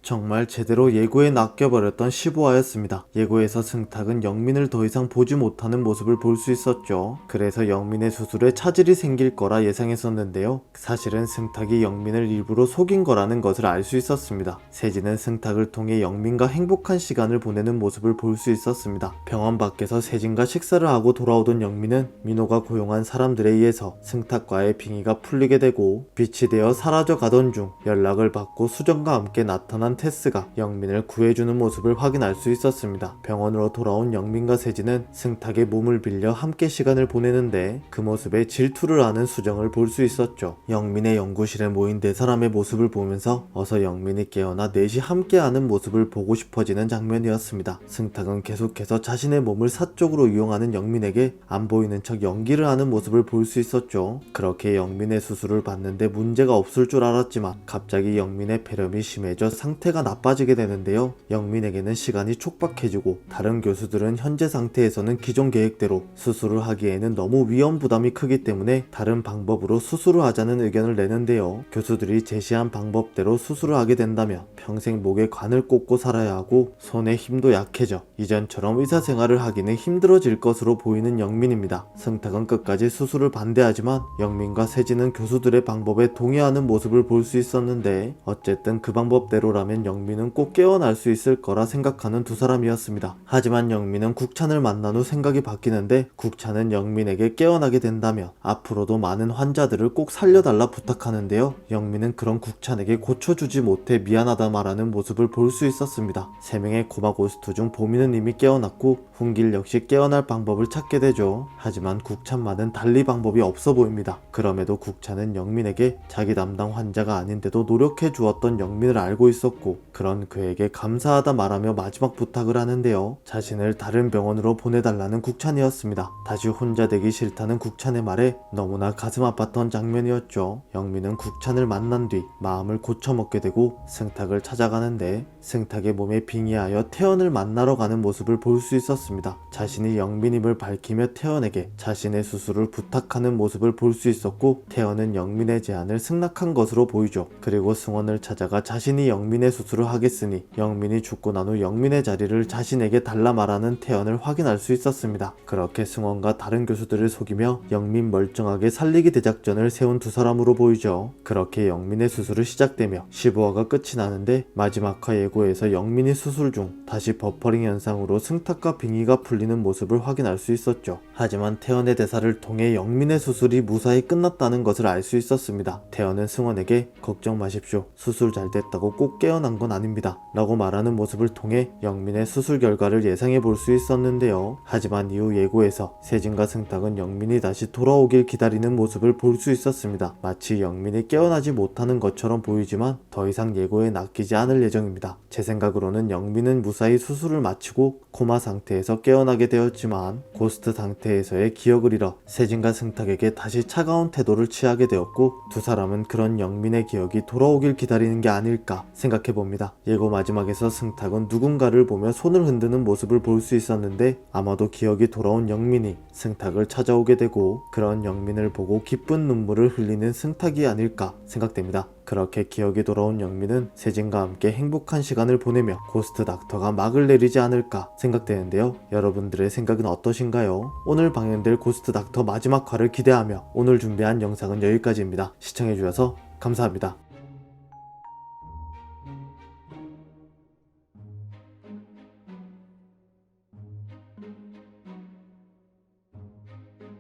정말 제대로 예고에 낚여버렸던 15화였습니다. 예고에서 승탁은 영민을 더 이상 보지 못하는 모습을 볼 수 있었죠. 그래서 영민의 수술에 차질이 생길 거라 예상했었는데요. 사실은 승탁이 영민을 일부러 속인 거라는 것을 알 수 있었습니다. 세진은 승탁을 통해 영민과 행복한 시간을 보내는 모습을 볼 수 있었습니다. 병원 밖에서 세진과 식사를 하고 돌아오던 영민은 민호가 고용한 사람들에 의해서 승탁과의 빙의가 풀리게 되고 빛이 되어 사라져 가던 중 연락을 받고 수정과 함께 나타난 테스가 영민을 구해주는 모습을 확인할 수 있었습니다. 병원으로 돌아온 영민과 세진은 승탁의 몸을 빌려 함께 시간을 보내는데 그 모습에 질투를 하는 수정을 볼 수 있었죠. 영민의 연구실에 모인 네 사람의 모습을 보면서 어서 영민이 깨어나 넷이 함께하는 모습을 보고 싶어지는 장면이었습니다. 승탁은 계속해서 자신의 몸을 사적으로 이용하는 영민에게 안 보이는 척 연기를 하는 모습을 볼 수 있었죠. 그렇게 영민의 수술을 받는데 문제가 없을 줄 알았지만 갑자기 영민의 폐렴이 심해져 상태가 나빠지게 되는데요. 영민에게는 시간이 촉박해지고 다른 교수들은 현재 상태에서는 기존 계획대로 수술을 하기에는 너무 위험 부담이 크기 때문에 다른 방법으로 수술을 하자는 의견을 내는데요. 교수들이 제시한 방법대로 수술을 하게 된다면 평생 목에 관을 꽂고 살아야 하고 손에 힘도 약해져 이전처럼 의사생활을 하기는 힘들어질 것으로 보이는 영민입니다. 승탁은 끝까지 수술을 반대하지만 영민과 세진은 교수들의 방법에 동의하는 모습을 볼 수 있었는데 어쨌든 그 방법대로라면 영민은 꼭 깨어날 수 있을 거라 생각하는 두 사람이었습니다. 하지만 영민은 국찬을 만난 후 생각이 바뀌는데 국찬은 영민에게 깨어나게 된다면 앞으로도 많은 환자들을 꼭 살려달라 부탁하는데요. 영민은 그런 국찬에게 고쳐주지 못해 미안하다 말하는 모습을 볼 수 있었습니다. 3명의 고마 고스트 중 보미는 이미 깨어났고 훈길 역시 깨어날 방법을 찾게 되죠. 하지만 국찬만은 달리 방법이 없어 보입니다. 그럼에도 국찬은 영민에게 자기 담당 환자가 아닌데도 노력해 주었던 영민을 알고 있었고 그런 그에게 감사하다 말하며 마지막 부탁을 하는데요. 자신을 다른 병원으로 보내달라는 국찬이었습니다. 다시 혼자 되기 싫다는 국찬의 말에 너무나 가슴 아팠던 장면이었죠. 영민은 국찬을 만난 뒤 마음을 고쳐먹게 되고 승탁을 찾아가는데 승탁의 몸에 빙의하여 태연을 만나러 가는 모습을 볼 수 있었습니다. 자신이 영민임을 밝히며 태연에게 자신의 수술을 부탁하는 모습을 볼 수 있었고 태연은 영민의 제안을 승낙한 것으로 보이죠. 그리고 승원을 찾아가 자신이 영민의 수술을 하겠으니 영민이 죽고 난 후 영민의 자리를 자신에게 달라 말하는 태연을 확인할 수 있었습니다. 그렇게 승원과 다른 교수들을 속이며 영민 멀쩡하게 살리기 대작전을 세운 두 사람으로 보이죠. 그렇게 영민의 수술을 시작되며 15화가 끝이 나는데 마지막 화 예고에서 영민이 수술 중 다시 버퍼링 현상으로 승탁과 빙의가 풀리는 모습을 확인할 수 있었죠. 하지만 태연의 대사를 통해 영민의 수술이 무사히 끝났다는 것을 알 수 있었습니다. 태연은 승원에게 걱정 마십시오. 수술 잘 됐다고 꼭 깨어난 건 아닙니다. 라고 말하는 모습을 통해 영민의 수술 결과를 예상해 볼 수 있었는데요. 하지만 이후 예고에서 세진과 승탁은 영민이 다시 돌아오길 기다리는 모습을 볼 수 있었습니다. 마치 영민이 깨어나지 못하는 것처럼 보이지만 더 이상 예고에 낚이지 않을 예정입니다. 제 생각으로는 영민은 무사히 수술을 마치고 코마 상태에서 깨어나게 되었지만 고스트 상태에서의 기억을 잃어 세진과 승탁에게 다시 차가운 태도를 취하게 되었고 두 사람은 그런 영민의 기억이 돌아오길 기다리는 게 아닐까 생각해봅니다. 예고 마지막에서 승탁은 누군가를 보며 손을 흔드는 모습을 볼 수 있었는데 아마도 기억이 돌아온 영민이 승탁을 찾아오게 되고 그런 영민을 보고 기쁜 눈물을 흘리는 승탁이 아닐까 생각됩니다. 그렇게 기억이 돌아온 영민은 세진과 함께 행복한 시간을 보내며 고스트 닥터가 막을 내리지 않을까 생각되는데요. 여러분들의 생각은 어떠신가요? 오늘 방영될 고스트 닥터 마지막 화를 기대하며 오늘 준비한 영상은 여기까지입니다. 시청해주셔서 감사합니다.